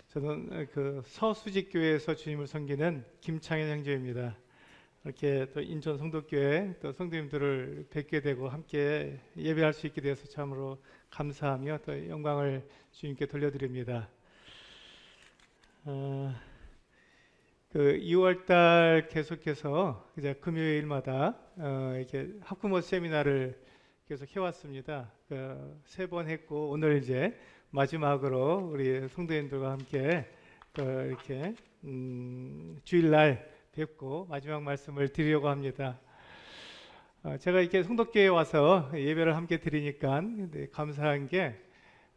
저는 그 서수직교회에서 주님을 섬기는 김창현 형제입니다. 이렇게 또 인천 성도교회 또 성도님들을 뵙게 되고 함께 예배할 수 있게 되어서 참으로 감사하며 또 영광을 주님께 돌려드립니다. 어, 그 2월달 계속해서 이제 금요일마다 이렇게 학부모 세미나를 계속 해왔습니다. 세 번 했고 오늘 이제 마지막으로 우리 성도님들과 함께 또 이렇게 주일날 뵙고 마지막 말씀을 드리려고 합니다. 제가 이렇게 성도교회에 와서 예배를 함께 드리니까 감사한 게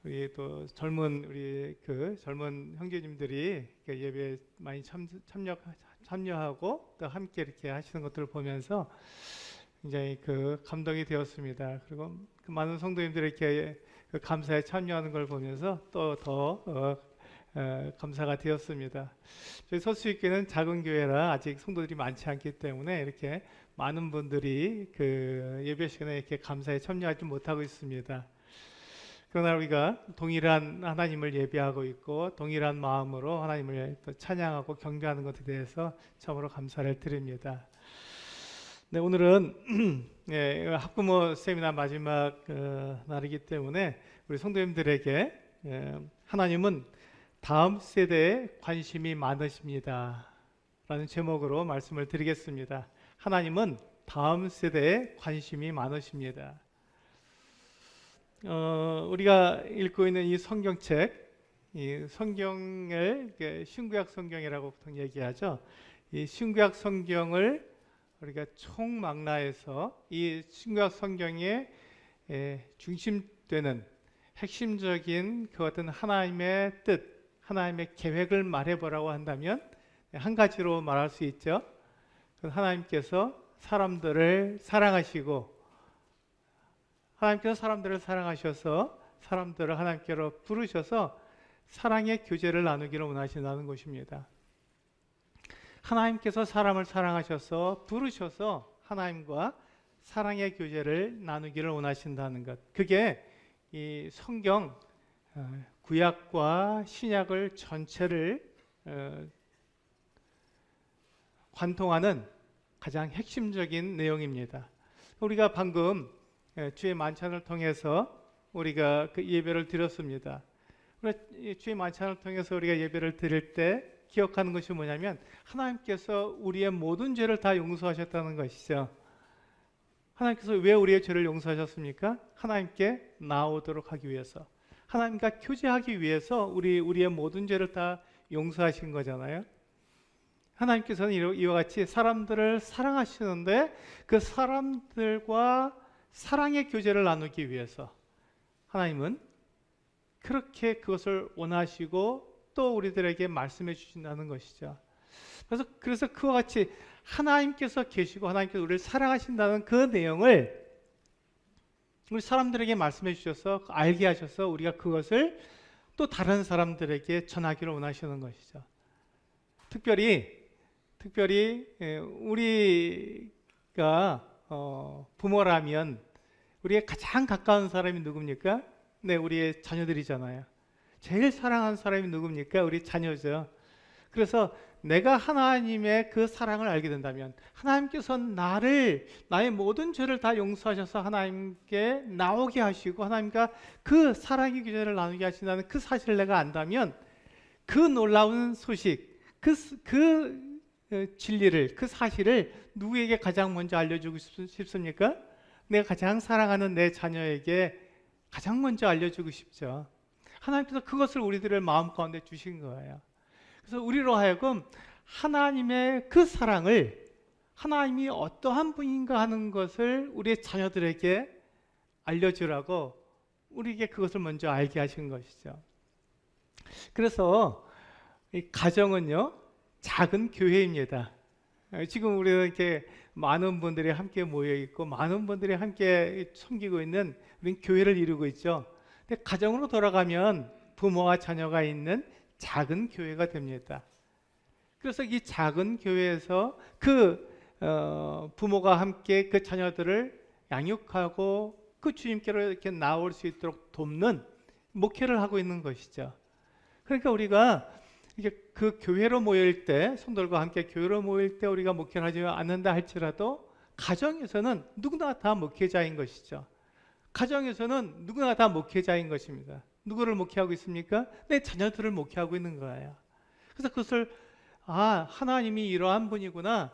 우리 또 젊은 형제님들이 예배에 많이 참여하고 또 함께 이렇게 하시는 것들을 보면서 굉장히 감동이 되었습니다. 그리고 그 많은 성도님들이 이렇게 감사에 참여하는 걸 보면서 또 더 감사가 되었습니다. 저희 서수익교회는 작은 교회라 아직 성도들이 많지 않기 때문에 이렇게 많은 분들이 예배 시간에 이렇게 감사에 참여하지 못하고 있습니다. 그러나 우리가 동일한 하나님을 예배하고 있고 동일한 마음으로 하나님을 또 찬양하고 경배하는 것에 대해서 참으로 감사를 드립니다. 네, 오늘은 학부모 세미나 마지막 날이기 때문에 우리 성도님들에게 하나님은 다음 세대에 관심이 많으십니다 라는 제목으로 말씀을 드리겠습니다. 하나님은 다음 세대에 관심이 많으십니다. 우리가 읽고 있는 이 성경책, 이 성경을 신구약 성경이라고 보통 얘기하죠. 이 신구약 성경을 우리가 총망라해서 이 신구약 성경의 중심되는 핵심적인 그 어떤 하나님의 뜻, 하나님의 계획을 말해보라고 한다면 한 가지로 말할 수 있죠. 하나님께서 사람들을 사랑하시고 하나님께서 사람들을 사랑하셔서 사람들을 하나님께로 부르셔서 사랑의 교제를 나누기를 원하신다는 것입니다. 하나님께서 사람을 사랑하셔서 부르셔서 하나님과 사랑의 교제를 나누기를 원하신다는 것. 그게 이 성경 구약과 신약을 전체를 관통하는 가장 핵심적인 내용입니다. 우리가 방금 주의 만찬을 통해서 우리가 그 예배를 드렸습니다. 주의 만찬을 통해서 우리가 예배를 드릴 때 기억하는 것이 뭐냐면 하나님께서 우리의 모든 죄를 다 용서하셨다는 것이죠. 하나님께서 왜 우리의 죄를 용서하셨습니까? 하나님께 나오도록 하기 위해서, 하나님과 교제하기 위해서 우리의 모든 죄를 다 용서하신 거잖아요. 하나님께서는 이와 같이 사람들을 사랑하시는데 그 사람들과 사랑의 교제를 나누기 위해서 하나님은 그렇게 그것을 원하시고 또 우리들에게 말씀해 주신다는 것이죠. 그래서 그와 같이 하나님께서 계시고 하나님께서 우리를 사랑하신다는 그 내용을 우리 사람들에게 말씀해 주셔서 알게 하셔서 우리가 그것을 또 다른 사람들에게 전하기를 원하시는 것이죠. 특별히 우리가 부모라면 우리의 가장 가까운 사람이 누굽니까? 네, 우리의 자녀들이잖아요. 제일 사랑하는 사람이 누굽니까? 우리 자녀죠. 그래서 내가 하나님의 그 사랑을 알게 된다면 하나님께서 나의 모든 죄를 다 용서하셔서 하나님께 나오게 하시고 하나님과 그 사랑의 교제를 나누게 하신다는 그 사실을 내가 안다면 그 놀라운 소식, 그 진리를, 그 사실을 누구에게 가장 먼저 알려주고 싶습니까? 내가 가장 사랑하는 내 자녀에게 가장 먼저 알려주고 싶죠. 하나님께서 그것을 우리들의 마음 가운데 주신 거예요. 그래서 우리로 하여금 하나님의 그 사랑을, 하나님이 어떠한 분인가 하는 것을 우리의 자녀들에게 알려주라고 우리에게 그것을 먼저 알게 하신 것이죠. 그래서 이 가정은요, 작은 교회입니다. 지금 우리는 이렇게 많은 분들이 함께 모여 있고 많은 분들이 함께 섬기고 있는 우리 교회를 이루고 있죠. 근데 가정으로 돌아가면 부모와 자녀가 있는 작은 교회가 됩니다. 그래서 이 작은 교회에서 부모가 함께 그 자녀들을 양육하고 그 주님께로 이렇게 나올 수 있도록 돕는 목회를 하고 있는 것이죠. 그러니까 우리가 이게 그 교회로 모일 때, 성도들과 함께 교회로 모일 때 우리가 목회를 하지 않는다 할지라도 가정에서는 누구나 다 목회자인 것이죠. 가정에서는 누구나 다 목회자인 것입니다. 누구를 목회하고 있습니까? 내 자녀들을 목회하고 있는 거예요. 그래서 그것을 하나님이 이러한 분이구나,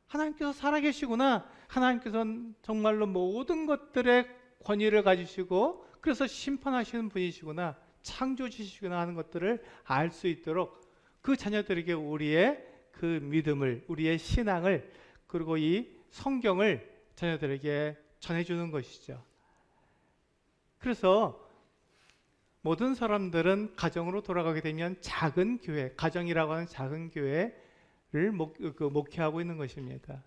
하나님께서 살아계시구나, 하나님께서는 정말로 모든 것들의 권위를 가지시고 그래서 심판하시는 분이시구나, 창조주시구나 하는 것들을 알 수 있도록 그 자녀들에게 우리의 그 믿음을, 우리의 신앙을, 그리고 이 성경을 자녀들에게 전해주는 것이죠. 그래서 모든 사람들은 가정으로 돌아가게 되면 작은 교회, 가정이라고 하는 작은 교회를 목회하고 있는 것입니다.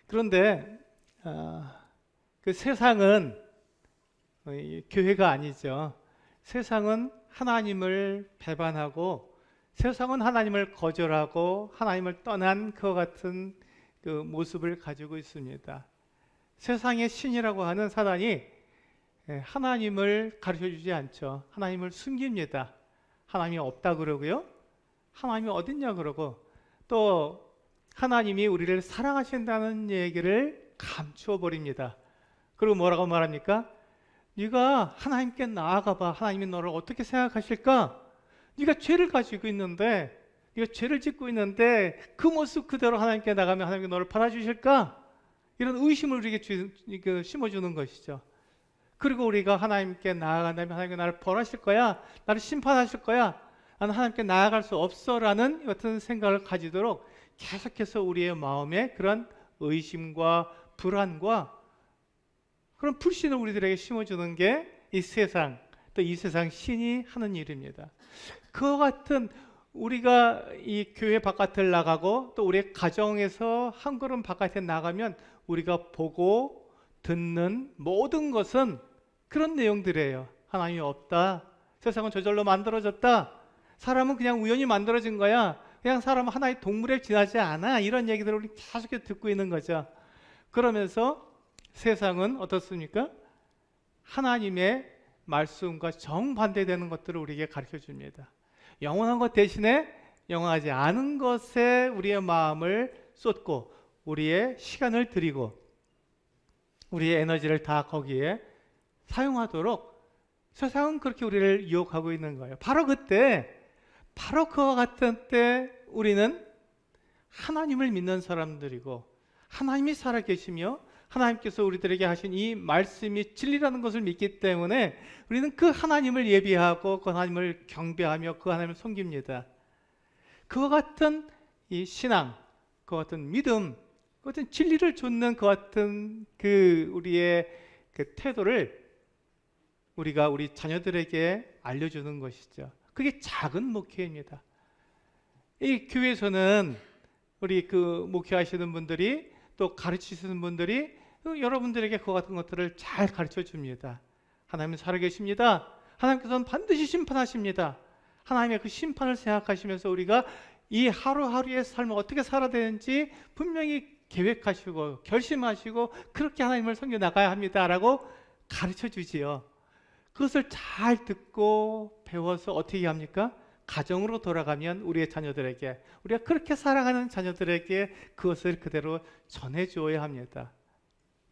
그런데 그 세상은 교회가 아니죠. 세상은 하나님을 배반하고, 세상은 하나님을 거절하고 하나님을 떠난 그와 같은 그 모습을 가지고 있습니다. 세상의 신이라고 하는 사단이 하나님을 가르쳐주지 않죠. 하나님을 숨깁니다. 하나님이 없다 그러고요, 하나님이 어딨냐 그러고, 또 하나님이 우리를 사랑하신다는 얘기를 감추어 버립니다. 그리고 뭐라고 말합니까? 네가 하나님께 나아가봐. 하나님이 너를 어떻게 생각하실까? 네가 죄를 가지고 있는데, 네가 죄를 짓고 있는데 그 모습 그대로 하나님께 나가면 하나님께 너를 받아주실까? 이런 의심을 우리에게 심어주는 것이죠. 그리고 우리가 하나님께 나아간다면 하나님께 나를 벌하실 거야, 나를 심판하실 거야, 나는 하나님께 나아갈 수 없어라는 같은 생각을 가지도록 계속해서 우리의 마음에 그런 의심과 불안과 그런 불신을 우리들에게 심어주는 게 이 세상, 또 이 세상 신이 하는 일입니다. 그와 같은, 우리가 이 교회 바깥을 나가고 또 우리의 가정에서 한 걸음 바깥에 나가면 우리가 보고 듣는 모든 것은 그런 내용들이에요. 하나님이 없다, 세상은 저절로 만들어졌다, 사람은 그냥 우연히 만들어진 거야, 그냥 사람은 하나의 동물에 지나지 않아, 이런 얘기들을 우리 계속 듣고 있는 거죠. 그러면서 세상은 어떻습니까? 하나님의 말씀과 정반대되는 것들을 우리에게 가르쳐 줍니다. 영원한 것 대신에 영원하지 않은 것에 우리의 마음을 쏟고 우리의 시간을 들이고 우리의 에너지를 다 거기에 사용하도록 세상은 그렇게 우리를 유혹하고 있는 거예요. 바로 그때, 바로 그와 같은 때 우리는 하나님을 믿는 사람들이고, 하나님이 살아계시며 하나님께서 우리들에게 하신 이 말씀이 진리라는 것을 믿기 때문에 우리는 그 하나님을 예비하고 그 하나님을 경배하며 그 하나님을 섬깁니다. 그와 같은 이 신앙, 그와 같은 믿음, 그 같은 진리를 좇는 그 같은 그 우리의 그 태도를 우리가 우리 자녀들에게 알려주는 것이죠. 그게 작은 목회입니다. 이 교회에서는 우리 그 목회하시는 분들이, 또 가르치시는 분들이 여러분들에게 그 같은 것들을 잘 가르쳐 줍니다. 하나님은 살아계십니다. 하나님께서는 반드시 심판하십니다. 하나님의 그 심판을 생각하시면서 우리가 이 하루하루의 삶을 어떻게 살아야 되는지 분명히 계획하시고 결심하시고 그렇게 하나님을 섬겨 나가야 합니다라고 가르쳐 주지요. 그것을 잘 듣고 배워서 어떻게 합니까? 가정으로 돌아가면 우리의 자녀들에게, 우리가 그렇게 사랑하는 자녀들에게 그것을 그대로 전해주어야 합니다.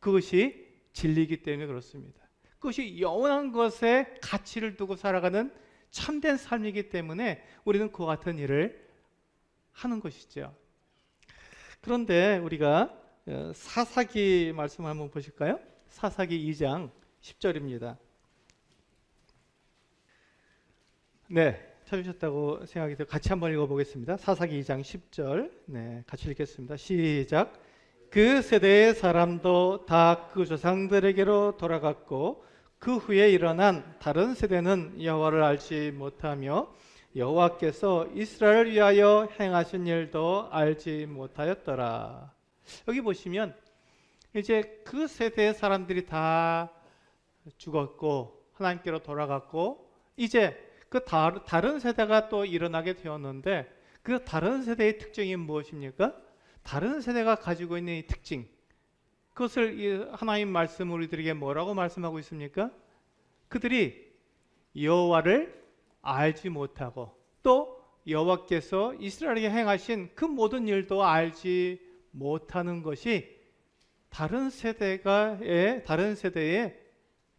그것이 진리이기 때문에 그렇습니다. 그것이 영원한 것에 가치를 두고 살아가는 참된 삶이기 때문에 우리는 그와 같은 일을 하는 것이죠. 그런데 우리가 사사기 말씀 한번 보실까요? 사사기 2장 10절입니다. 네, 찾으셨다고 생각이 들어 같이 한번 읽어보겠습니다. 사사기 2장 10절, 네, 같이 읽겠습니다. 시작. 그 세대의 사람도 다 그 조상들에게로 돌아갔고 그 후에 일어난 다른 세대는 여호와를 알지 못하며 여호와께서 이스라엘을 위하여 행하신 일도 알지 못하였더라. 여기 보시면 이제 그 세대의 사람들이 다 죽었고 하나님께로 돌아갔고 이제 그 다른 세대가 또 일어나게 되었는데 그 다른 세대의 특징이 무엇입니까? 다른 세대가 가지고 있는 이 특징, 그것을 이 하나님 말씀 우리들에게 뭐라고 말씀하고 있습니까? 그들이 여호와를 알지 못하고 또 여호와께서 이스라엘에게 행하신 그 모든 일도 알지 못하는 것이 다른 세대의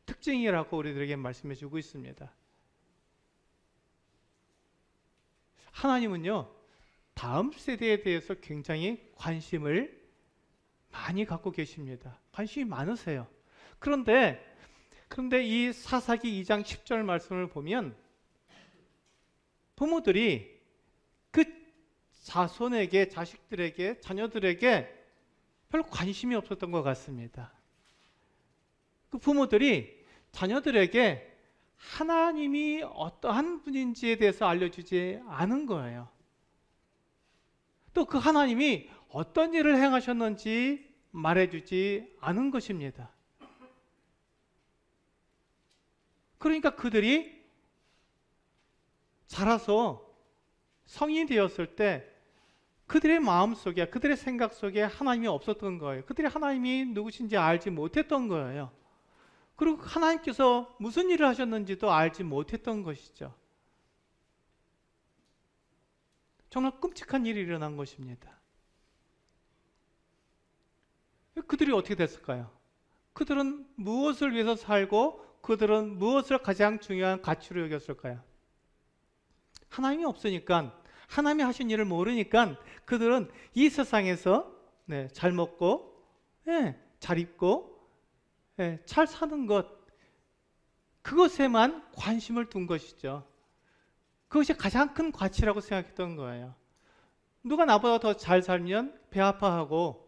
특징이라고 우리들에게 말씀해 주고 있습니다. 하나님은요, 다음 세대에 대해서 굉장히 관심을 많이 갖고 계십니다. 관심이 많으세요. 그런데 이 사사기 2장 10절 말씀을 보면 부모들이 그 자손에게, 자식들에게, 자녀들에게 별로 관심이 없었던 것 같습니다. 그 부모들이 자녀들에게 하나님이 어떠한 분인지에 대해서 알려주지 않은 거예요. 또 그 하나님이 어떤 일을 행하셨는지 말해주지 않은 것입니다. 그러니까 그들이 자라서 성인이 되었을 때 그들의 마음속에, 그들의 생각 속에 하나님이 없었던 거예요. 그들이 하나님이 누구신지 알지 못했던 거예요. 그리고 하나님께서 무슨 일을 하셨는지도 알지 못했던 것이죠. 정말 끔찍한 일이 일어난 것입니다. 그들이 어떻게 됐을까요? 그들은 무엇을 위해서 살고 그들은 무엇을 가장 중요한 가치로 여겼을까요? 하나님이 없으니까, 하나님이 하신 일을 모르니까 그들은 이 세상에서 잘 먹고 잘 입고 잘 사는 것, 그것에만 관심을 둔 것이죠. 그것이 가장 큰 가치라고 생각했던 거예요. 누가 나보다 더 잘 살면 배 아파하고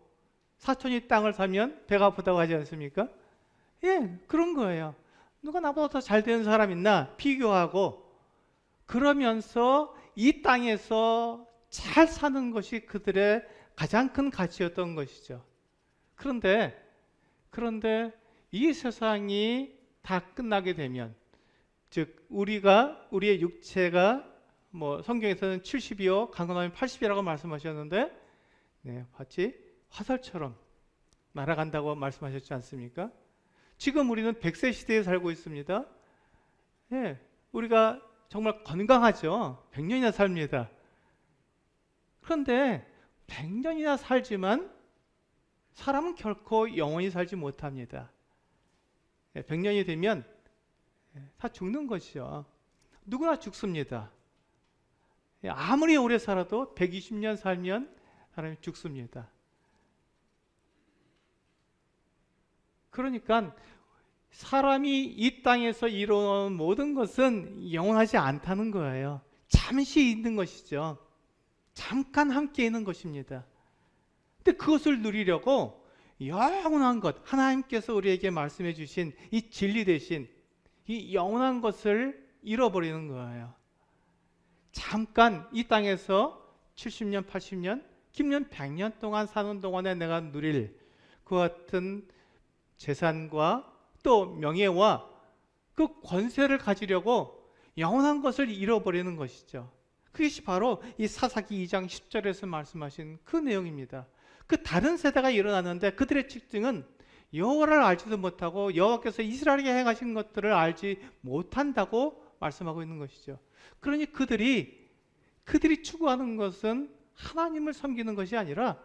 사촌이 땅을 사면 배가 아프다고 하지 않습니까? 그런 거예요. 누가 나보다 더 잘 되는 사람 있나 비교하고, 그러면서 이 땅에서 잘 사는 것이 그들의 가장 큰 가치였던 것이죠. 그런데 이 세상이 다 끝나게 되면, 즉 우리의 육체가 성경에서는 70이요 강건하면 80이라고 말씀하셨는데 마치 화살처럼 날아간다고 말씀하셨지 않습니까? 지금 우리는 100세 시대에 살고 있습니다. 우리가 정말 건강하죠. 100년이나 삽니다. 그런데 100년이나 살지만 사람은 결코 영원히 살지 못합니다. 100년이 되면 다 죽는 것이죠. 누구나 죽습니다. 아무리 오래 살아도 120년 살면 사람이 죽습니다. 그러니까 사람이 이 땅에서 이루어온 모든 것은 영원하지 않다는 거예요. 잠시 있는 것이죠. 잠깐 함께 있는 것입니다. 근데 그것을 누리려고 영원한 것, 하나님께서 우리에게 말씀해 주신 이 진리 대신 이 영원한 것을 잃어버리는 거예요. 잠깐 이 땅에서 70년, 80년, 길면 100년 동안 사는 동안에 내가 누릴 그 같은 재산과 또 명예와 그 권세를 가지려고 영원한 것을 잃어버리는 것이죠. 그것이 바로 이 사사기 2장 10절에서 말씀하신 그 내용입니다. 그 다른 세대가 일어났는데 그들의 특징은 여호와를 알지도 못하고 여호와께서 이스라엘에게 행하신 것들을 알지 못한다고 말씀하고 있는 것이죠. 그러니 그들이 추구하는 것은 하나님을 섬기는 것이 아니라,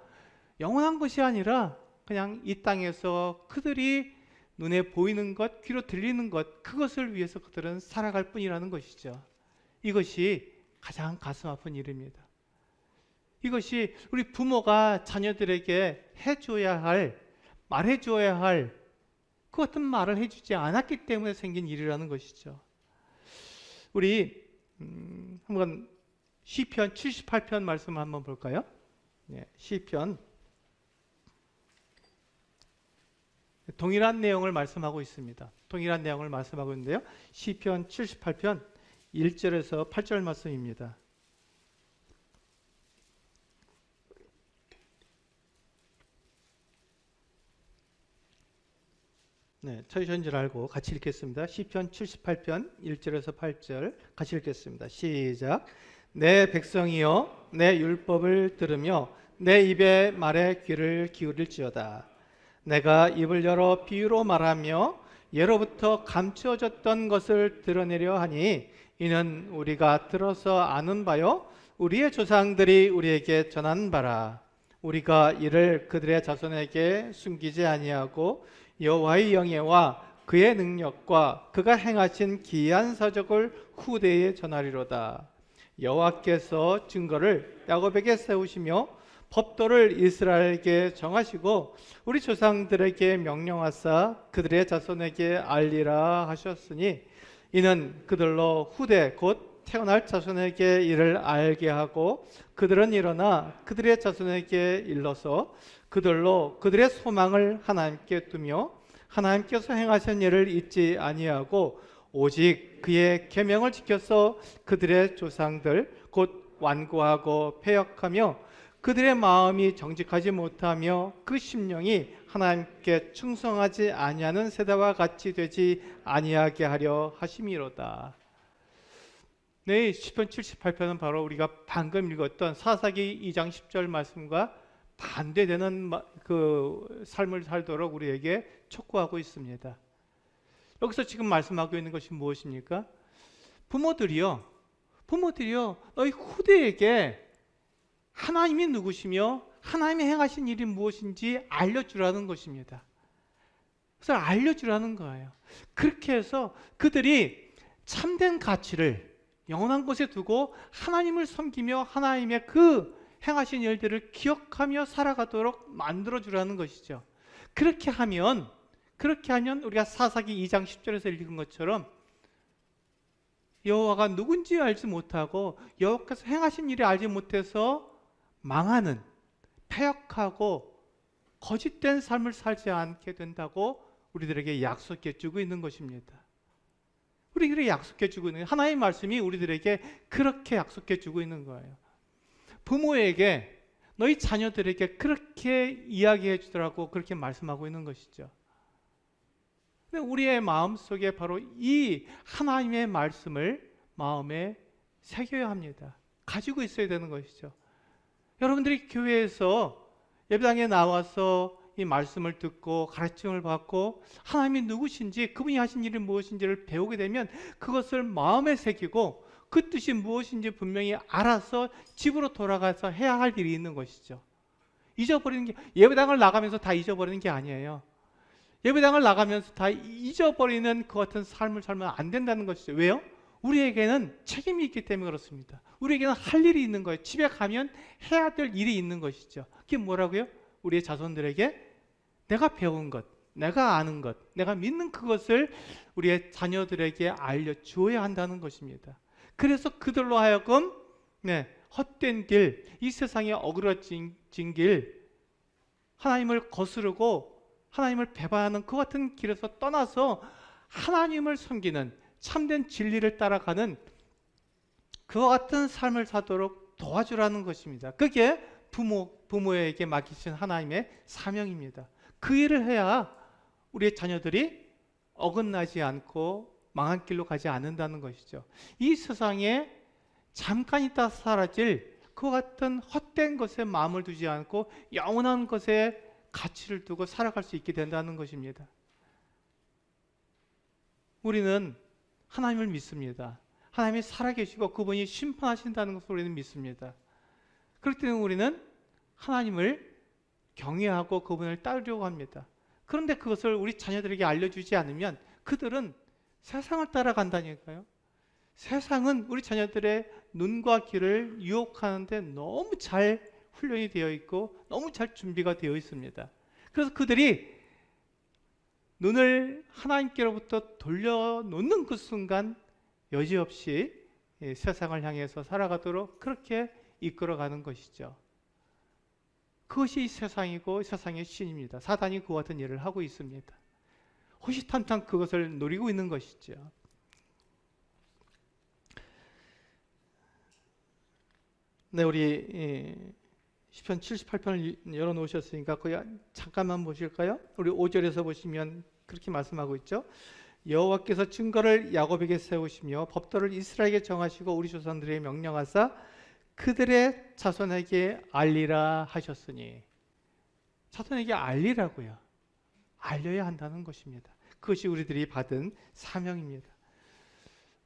영원한 것이 아니라 그냥 이 땅에서 그들이 눈에 보이는 것, 귀로 들리는 것, 그것을 위해서 그들은 살아갈 뿐이라는 것이죠. 이것이 가장 가슴 아픈 일입니다. 이것이 우리 부모가 자녀들에게 해줘야 할, 말해줘야 할 그 같은 말을 해주지 않았기 때문에 생긴 일이라는 것이죠. 우리 한번 시편 78편 말씀 한번 볼까요? 시편 동일한 내용을 말씀하고 있습니다. 동일한 내용을 말씀하고 있는데요. 시편 78편 1절에서 8절 말씀입니다. 처리하신 줄 알고 같이 읽겠습니다. 시편 78편 1절에서 8절 같이 읽겠습니다. 시작. 내 백성이여 내 율법을 들으며 내 입의 말에 귀를 기울일지어다. 내가 입을 열어 비유로 말하며 예로부터 감추어졌던 것을 드러내려 하니 이는 우리가 들어서 아는 바요 우리의 조상들이 우리에게 전한 바라. 우리가 이를 그들의 자손에게 숨기지 아니하고 여호와의 영예와 그의 능력과 그가 행하신 기이한 사적을 후대에 전하리로다. 여호와께서 증거를 야곱에게 세우시며 법도를 이스라엘에게 정하시고 우리 조상들에게 명령하사 그들의 자손에게 알리라 하셨으니 이는 그들로 후대 곧 태어날 자손에게 이를 알게 하고 그들은 일어나 그들의 자손에게 일러서 그들로 그들의 소망을 하나님께 두며 하나님께서 행하신 일을 잊지 아니하고 오직 그의 계명을 지켜서 그들의 조상들 곧 완고하고 패역하며 그들의 마음이 정직하지 못하며 그 심령이 하나님께 충성하지 아니하는 세대와 같이 되지 아니하게 하려 하심이로다. 네, 시편 78편은 바로 우리가 방금 읽었던 사사기 2장 10절 말씀과 반대되는 그 삶을 살도록 우리에게 촉구하고 있습니다. 여기서 지금 말씀하고 있는 것이 무엇입니까? 부모들이요 너희 후대에게 하나님이 누구시며 하나님이 행하신 일이 무엇인지 알려주라는 것입니다. 그래서 알려주라는 거예요. 그렇게 해서 그들이 참된 가치를 영원한 곳에 두고 하나님을 섬기며 하나님의 그 행하신 일들을 기억하며 살아가도록 만들어주라는 것이죠. 그렇게 하면 우리가 사사기 2장 10절에서 읽은 것처럼 여호와가 누군지 알지 못하고 여호와께서 행하신 일을 알지 못해서 망하는, 패역하고 거짓된 삶을 살지 않게 된다고 우리들에게 약속해 주고 있는 것입니다. 우리에게 약속해 주고 있는 하나님의 말씀이 우리들에게 그렇게 약속해 주고 있는 거예요. 부모에게 너희 자녀들에게 그렇게 이야기해 주더라고 그렇게 말씀하고 있는 것이죠. 우리의 마음속에 바로 이 하나님의 말씀을 마음에 새겨야 합니다. 가지고 있어야 되는 것이죠. 여러분들이 교회에서 예배당에 나와서 이 말씀을 듣고 가르침을 받고 하나님이 누구신지 그분이 하신 일이 무엇인지를 배우게 되면 그것을 마음에 새기고 그 뜻이 무엇인지 분명히 알아서 집으로 돌아가서 해야 할 일이 있는 것이죠. 잊어버리는 게 예배당을 나가면서 다 잊어버리는 게 아니에요. 예배당을 나가면서 다 잊어버리는 그 같은 삶을 살면 안 된다는 것이죠. 왜요? 우리에게는 책임이 있기 때문에 그렇습니다. 우리에게는 할 일이 있는 거예요. 집에 가면 해야 될 일이 있는 것이죠. 그게 뭐라고요? 우리의 자손들에게 내가 배운 것, 내가 아는 것, 내가 믿는 그것을 우리의 자녀들에게 알려주어야 한다는 것입니다. 그래서 그들로 하여금 헛된 길, 이 세상에 어그러진 길, 하나님을 거스르고 하나님을 배반하는 그 같은 길에서 떠나서 하나님을 섬기는 참된 진리를 따라가는 그와 같은 삶을 사도록 도와주라는 것입니다. 그게 부모에게 맡기신 하나님의 사명입니다. 그 일을 해야 우리의 자녀들이 어긋나지 않고 망한 길로 가지 않는다는 것이죠. 이 세상에 잠깐 있다 사라질 그 같은 헛된 것에 마음을 두지 않고 영원한 것에 가치를 두고 살아갈 수 있게 된다는 것입니다. 우리는 하나님을 믿습니다. 하나님이 살아계시고 그분이 심판하신다는 것을 우리는 믿습니다. 그렇기 때문에 우리는 하나님을 경외하고 그분을 따르려고 합니다. 그런데 그것을 우리 자녀들에게 알려주지 않으면 그들은 세상을 따라간다니까요. 세상은 우리 자녀들의 눈과 귀를 유혹하는데 너무 잘 훈련이 되어 있고 너무 잘 준비가 되어 있습니다. 그래서 그들이 눈을 하나님께로부터 돌려놓는 그 순간 여지없이 세상을 향해서 살아가도록 그렇게 이끌어가는 것이죠. 그것이 세상이고 세상의 신입니다. 사단이 그와 같은 일을 하고 있습니다. 호시탐탐 그것을 노리고 있는 것이죠. 네, 우리 시편 78편을 열어놓으셨으니까 거기 잠깐만 보실까요? 우리 5절에서 보시면 그렇게 말씀하고 있죠. 여호와께서 증거를 야곱에게 세우시며 법도를 이스라엘에게 정하시고 우리 조상들에게 명령하사 그들의 자손에게 알리라 하셨으니, 자손에게 알리라고요. 알려야 한다는 것입니다. 그것이 우리들이 받은 사명입니다.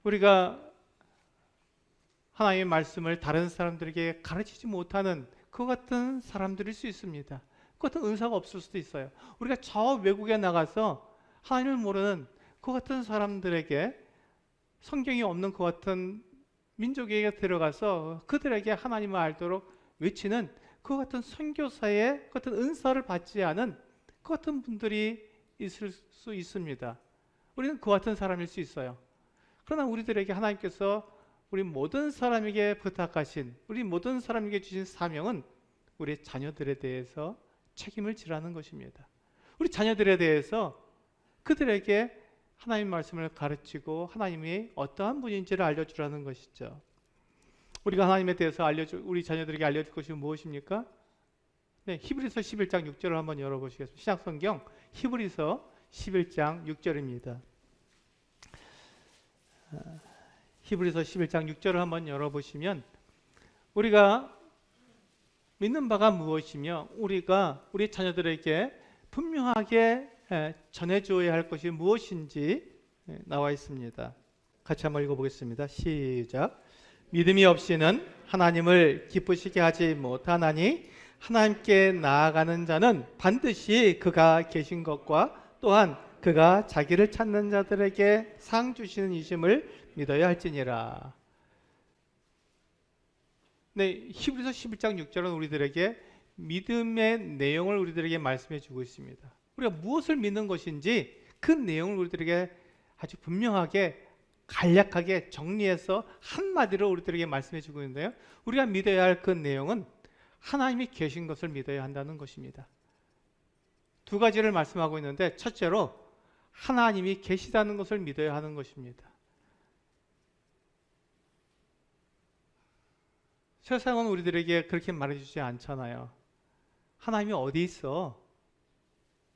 우리가 하나님의 말씀을 다른 사람들에게 가르치지 못하는 그 같은 사람들일 수 있습니다. 그 같은 은사가 없을 수도 있어요. 우리가 저 외국에 나가서 하나님을 모르는 그 같은 사람들에게, 성경이 없는 그 같은 민족에게 들어가서 그들에게 하나님을 알도록 외치는 그 같은 선교사의 그 같은 은사를 받지 않은 그 같은 분들이 있을 수 있습니다. 우리는 그 같은 사람일 수 있어요. 그러나 우리들에게 하나님께서 우리 모든 사람에게 부탁하신, 우리 모든 사람에게 주신 사명은 우리 자녀들에 대해서 책임을 지라는 것입니다. 우리 자녀들에 대해서 그들에게 하나님 말씀을 가르치고 하나님이 어떠한 분인지를 알려주라는 것이죠. 우리가 하나님에 대해서 우리 자녀들에게 알려줄 것이 무엇입니까? 네, 히브리서 11장 6절을 한번 열어보시겠습니다. 신약성경 히브리서 11장 6절입니다. 히브리서 11장 6절을 한번 열어보시면, 우리가 믿는 바가 무엇이며 우리가 우리 자녀들에게 분명하게 전해줘야 할 것이 무엇인지 나와 있습니다. 같이 한번 읽어보겠습니다. 시작. 믿음이 없이는 하나님을 기쁘시게 하지 못하나니 하나님께 나아가는 자는 반드시 그가 계신 것과 또한 그가 자기를 찾는 자들에게 상 주시는 이심을 믿어야 할지니라. 네, 히브리서 11장 6절은 우리들에게 믿음의 내용을 우리들에게 말씀해 주고 있습니다. 우리가 무엇을 믿는 것인지 그 내용을 우리들에게 아주 분명하게 간략하게 정리해서 한마디로 우리들에게 말씀해 주고 있는데요, 우리가 믿어야 할 그 내용은 하나님이 계신 것을 믿어야 한다는 것입니다. 두 가지를 말씀하고 있는데, 첫째로 하나님이 계시다는 것을 믿어야 하는 것입니다. 세상은 우리들에게 그렇게 말해주지 않잖아요. 하나님이 어디 있어?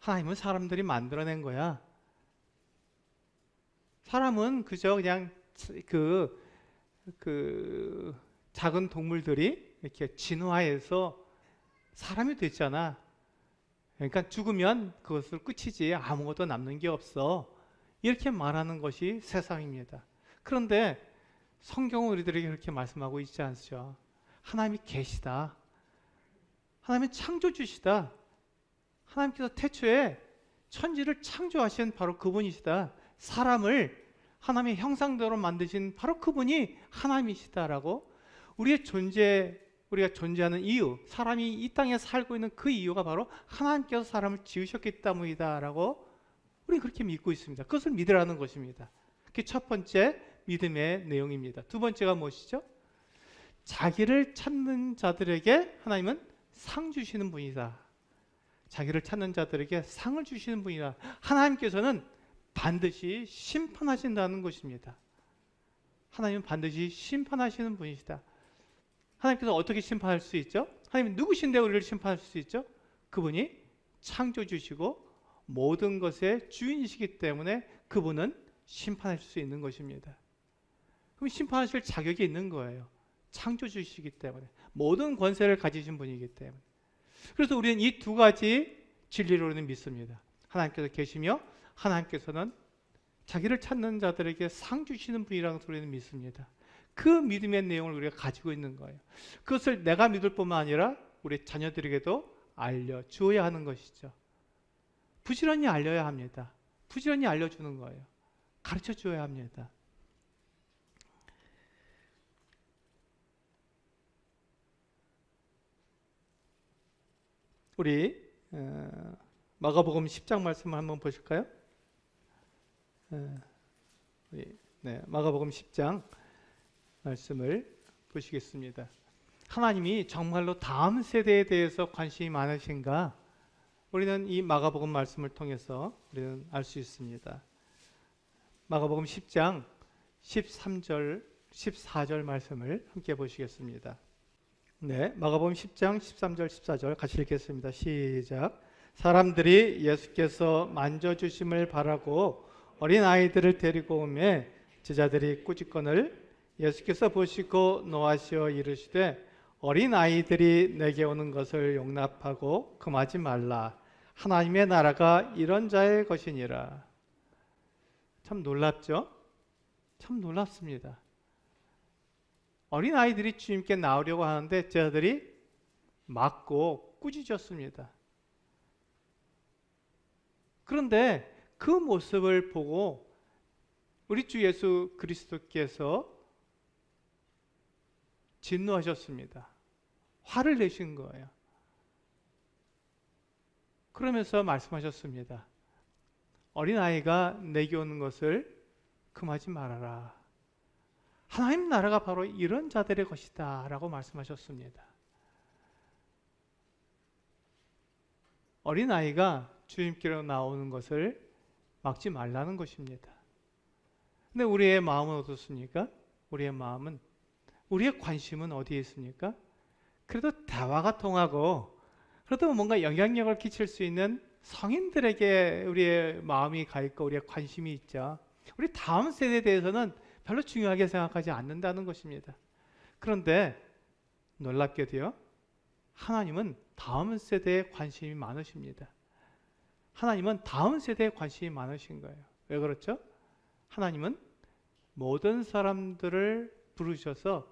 하나님은 사람들이 만들어낸 거야. 사람은 그저 그냥 그 작은 동물들이 이렇게 진화해서 사람이 됐잖아. 그러니까 죽으면 그것을 끝이지 아무것도 남는 게 없어. 이렇게 말하는 것이 세상입니다. 그런데 성경은 우리들에게 그렇게 말씀하고 있지 않죠. 하나님이 계시다. 하나님은 창조주시다. 하나님께서 태초에 천지를 창조하신 바로 그분이시다. 사람을 하나님의 형상대로 만드신 바로 그분이 하나님이시다라고, 우리가 존재하는 이유, 사람이 이 땅에 살고 있는 그 이유가 바로 하나님께서 사람을 지으셨기 때문이다라고 우리는 그렇게 믿고 있습니다. 그것을 믿으라는 것입니다. 그게 첫 번째 믿음의 내용입니다. 두 번째가 무엇이죠? 자기를 찾는 자들에게 하나님은 상 주시는 분이다. 자기를 찾는 자들에게 상을 주시는 분이다. 하나님께서는 반드시 심판하신다는 것입니다. 하나님은 반드시 심판하시는 분이시다. 하나님께서 어떻게 심판할 수 있죠? 하나님은 누구신데 우리를 심판할 수 있죠? 그분이 창조주시고 모든 것의 주인이시기 때문에 그분은 심판할 수 있는 것입니다. 그럼 심판하실 자격이 있는 거예요. 창조주시기 때문에, 모든 권세를 가지신 분이기 때문에. 그래서 우리는 이 두 가지 진리를 우리는 믿습니다. 하나님께서 계시며 하나님께서는 자기를 찾는 자들에게 상 주시는 분이라는 소리는 믿습니다. 그 믿음의 내용을 우리가 가지고 있는 거예요. 그것을 내가 믿을 뿐만 아니라 우리 자녀들에게도 알려주어야 하는 것이죠. 부지런히 알려야 합니다. 부지런히 알려주는 거예요. 가르쳐 주어야 합니다. 우리 마가복음 10장 말씀을 한번 보실까요? 마가복음 10장 말씀을 보시겠습니다. 하나님이 정말로 다음 세대에 대해서 관심이 많으신가? 우리는 이 마가복음 말씀을 통해서 우리는 알 수 있습니다. 마가복음 10장 13절, 14절 말씀을 함께 보시겠습니다. 네, 마가복음 10장 13절, 14절 같이 읽겠습니다. 시작. 사람들이 예수께서 만져주심을 바라고 어린 아이들을 데리고 오매 제자들이 꾸짖거늘 예수께서 보시고 노하시어 이르시되 어린 아이들이 내게 오는 것을 용납하고 금하지 말라. 하나님의 나라가 이런 자의 것이니라. 참 놀랍죠? 참 놀랍습니다. 어린아이들이 주님께 나오려고 하는데 제자들이 막고 꾸짖었습니다. 그런데 그 모습을 보고 우리 주 예수 그리스도께서 진노하셨습니다. 화를 내신 거예요. 그러면서 말씀하셨습니다. 어린아이가 내게 오는 것을 금하지 말아라. 하나님 나라가 바로 이런 자들의 것이다 라고 말씀하셨습니다. 어린아이가 주님께로 나오는 것을 막지 말라는 것입니다. 근데 우리의 마음은 어떻습니까? 우리의 마음은, 우리의 관심은 어디에 있습니까? 그래도 대화가 통하고 그래도 뭔가 영향력을 끼칠 수 있는 성인들에게 우리의 마음이 가 있고 우리의 관심이 있죠. 우리 다음 세대에 대해서는 별로 중요하게 생각하지 않는다는 것입니다. 그런데 놀랍게도요, 하나님은 다음 세대에 관심이 많으십니다. 하나님은 다음 세대에 관심이 많으신 거예요. 왜 그렇죠? 하나님은 모든 사람들을 부르셔서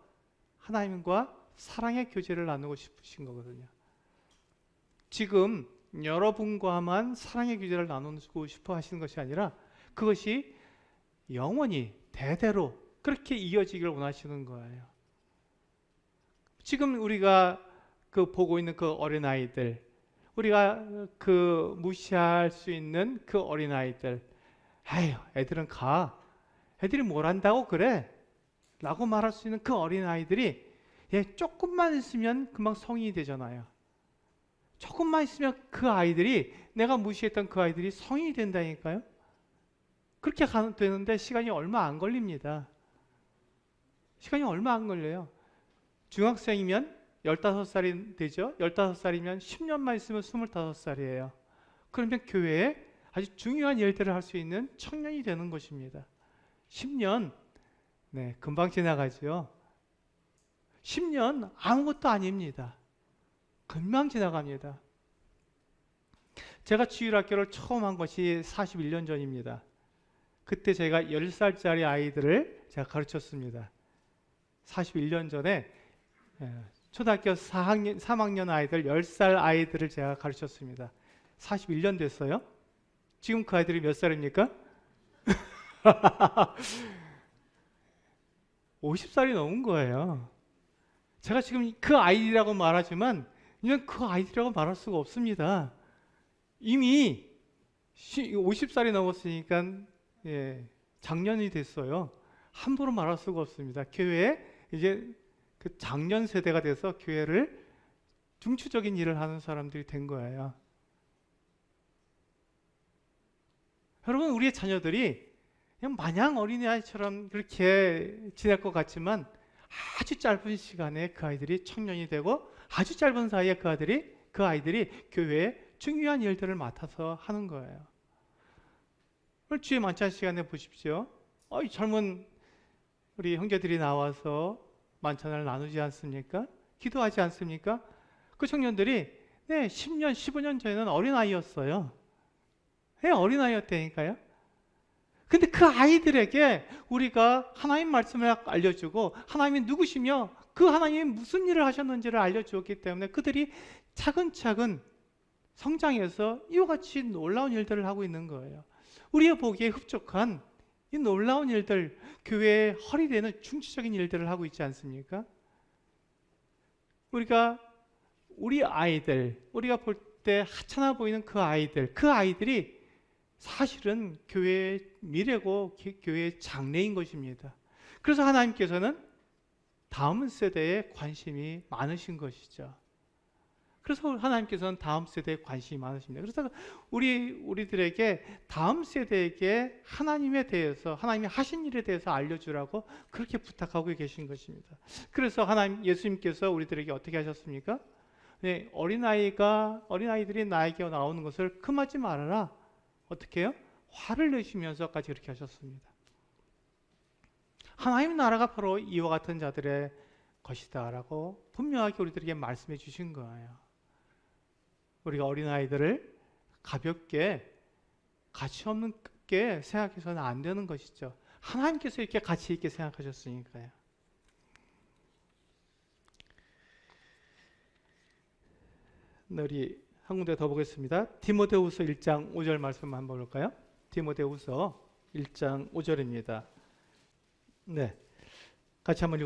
하나님과 사랑의 교제를 나누고 싶으신 거거든요. 지금 여러분과만 사랑의 교제를 나누고 싶어 하시는 것이 아니라 그것이 영원히 대대로 그렇게 이어지기를 원하시는 거예요. 지금 우리가 보고 있는 그 어린아이들, 우리가 무시할 수 있는 그 어린아이들, 아유, 애들은 가. 애들이 뭘 한다고 그래? 라고 말할 수 있는 그 어린아이들이 조금만 있으면 금방 성인이 되잖아요. 조금만 있으면 그 아이들이, 내가 무시했던 그 아이들이 성인이 된다니까요. 그렇게 되는데 시간이 얼마 안 걸립니다. 시간이 얼마 안 걸려요. 중학생이면 15살이 되죠. 15살이면 10년만 있으면 25살이에요. 그러면 교회에 아주 중요한 일들을 할 수 있는 청년이 되는 것입니다. 10년, 네, 금방 지나가죠. 10년 아무것도 아닙니다. 금방 지나갑니다. 제가 주일학교를 처음 한 것이 41년 전입니다. 그때 제가 10살짜리 아이들을 제가 가르쳤습니다. 41년 전에 초등학교 3학년 아이들, 10살 아이들을 제가 가르쳤습니다. 41년 됐어요. 지금 그 아이들이 몇 살입니까? 50살이 넘은 거예요. 제가 지금 그 아이들이라고 말하지만 그냥 그 아이들이라고 말할 수가 없습니다. 이미 50살이 넘었으니까 장년이 됐어요. 함부로 말할 수가 없습니다. 교회에 이제 그 장년 세대가 돼서 교회를 중추적인 일을 하는 사람들이 된 거예요. 여러분, 우리의 자녀들이 그냥 마냥 어린아이처럼 그렇게 지낼 것 같지만 아주 짧은 시간에 그 아이들이 청년이 되고 아주 짧은 사이에 그 아이들이 교회에 중요한 일들을 맡아서 하는 거예요. 오늘 주의 만찬 시간에 보십시오. 젊은 우리 형제들이 나와서 만찬을 나누지 않습니까? 기도하지 않습니까? 그 청년들이 10년, 15년 전에는 어린아이였어요. 어린아이였다니까요. 근데 그 아이들에게 우리가 하나님 말씀을 알려주고 하나님이 누구시며 그 하나님이 무슨 일을 하셨는지를 알려주었기 때문에 그들이 차근차근 성장해서 이와 같이 놀라운 일들을 하고 있는 거예요. 우리의 보기에 흡족한 이 놀라운 일들, 교회에 허리되는 중추적인 일들을 하고 있지 않습니까? 우리 아이들, 우리가 볼 때 하찮아 보이는 그 아이들이 사실은 교회의 미래고 교회의 장래인 것입니다. 그래서 하나님께서는 다음 세대에 관심이 많으신 것이죠. 그래서 하나님께서는 다음 세대에 관심이 많으십니다. 그래서 우리들에게 다음 세대에게 하나님에 대해서, 하나님이 하신 일에 대해서 알려주라고 그렇게 부탁하고 계신 것입니다. 그래서 예수님께서 우리들에게 어떻게 하셨습니까? 어린아이들이 나에게 나오는 것을 금하지 말아라. 어떻게 해요? 화를 내시면서까지 그렇게 하셨습니다. 하나님 나라가 바로 이와 같은 자들의 것이다 라고 분명하게 우리들에게 말씀해 주신 거예요. 우리가 어린아이들을 가볍게 가치 없게 생각해서는 안 되는 것이죠. 하나님께서 이렇게 가치 있게 생각하셨으니까요. 네, 우리 한 군데 더 보겠습니다. 디모데후서 1장 5절 말씀 한번 볼까요? 디모데후서 1장 5절입니다. 네, 같이 한번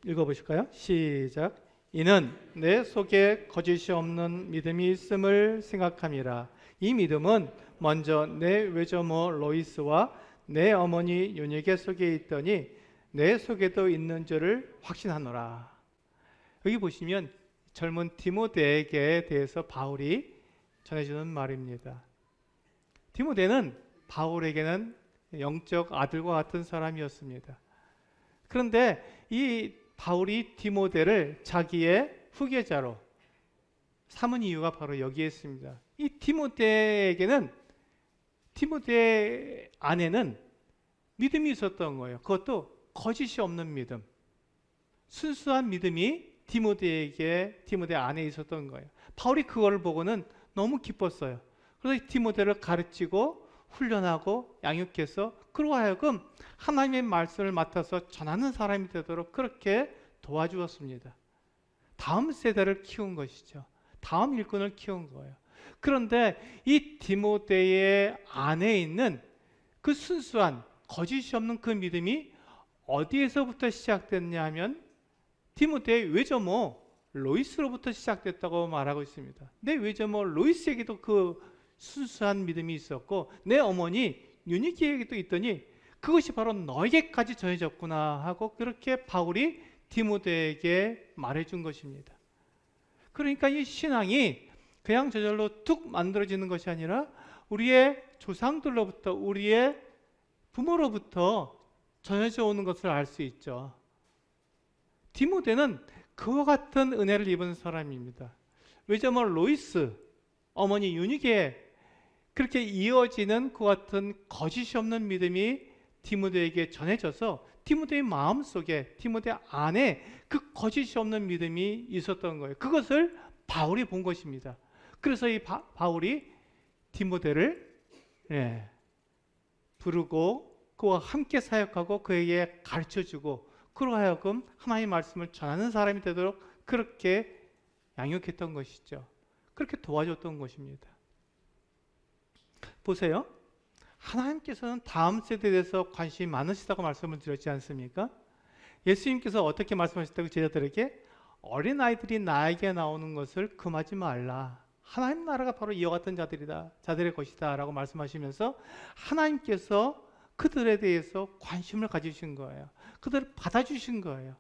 읽어보실까요? 시작. 이는 내 속에 거짓이 없는 믿음이 있음을 생각함이라. 이 믿음은 먼저 내 외조모 로이스와 내 어머니 요니게 속에 있더니 내 속에도 있는 줄을 확신하노라. 여기 보시면 젊은 디모데에게 대해서 바울이 전해주는 말입니다. 디모데는 바울에게는 영적 아들과 같은 사람이었습니다. 그런데 이 바울이 디모데를 자기의 후계자로 삼은 이유가 바로 여기에 있습니다. 이 디모데 안에는 믿음이 있었던 거예요. 그것도 거짓이 없는 믿음, 순수한 믿음이 디모데 안에 있었던 거예요. 바울이 그걸 보고는 너무 기뻤어요. 그래서 디모데를 가르치고 훈련하고 양육해서 그로 하여금 하나님의 말씀을 맡아서 전하는 사람이 되도록 그렇게 도와주었습니다. 다음 세대를 키운 것이죠. 다음 일꾼을 키운 거예요. 그런데 이 디모데의 안에 있는 그 순수한 거짓이 없는 그 믿음이 어디에서부터 시작됐냐 하면 디모데의 외조모 로이스로부터 시작됐다고 말하고 있습니다. 내 외조모 로이스에게도 그 순수한 믿음이 있었고 내 어머니 유니키에게도 있더니 그것이 바로 너에게까지 전해졌구나 하고 그렇게 바울이 디모데에게 말해준 것입니다. 그러니까 이 신앙이 그냥 저절로 툭 만들어지는 것이 아니라 우리의 조상들로부터 우리의 부모로부터 전해져 오는 것을 알 수 있죠. 디모데는 그와 같은 은혜를 입은 사람입니다. 외조모 로이스, 어머니 유니게 그렇게 이어지는 그 같은 거짓이 없는 믿음이 디모데에게 전해져서 디모데의 마음속에 디모데 안에 그 거짓이 없는 믿음이 있었던 거예요. 그것을 바울이 본 것입니다. 그래서 이 바울이 디모데를 부르고 그와 함께 사역하고 그에게 가르쳐주고 그로 하여금 하나님의 말씀을 전하는 사람이 되도록 그렇게 양육했던 것이죠. 그렇게 도와줬던 것입니다. 보세요. 하나님께서는 다음 세대에 대해서 관심이 많으시다고 말씀을 드렸지 않습니까? 예수님께서 어떻게 말씀하셨다고 제자들에게 어린아이들이 나에게 나오는 것을 금하지 말라. 하나님 나라가 바로 이와 같은 자들의 것이다 라고 말씀하시면서 하나님께서 그들에 대해서 관심을 가지신 거예요. 그들을 받아주신 거예요.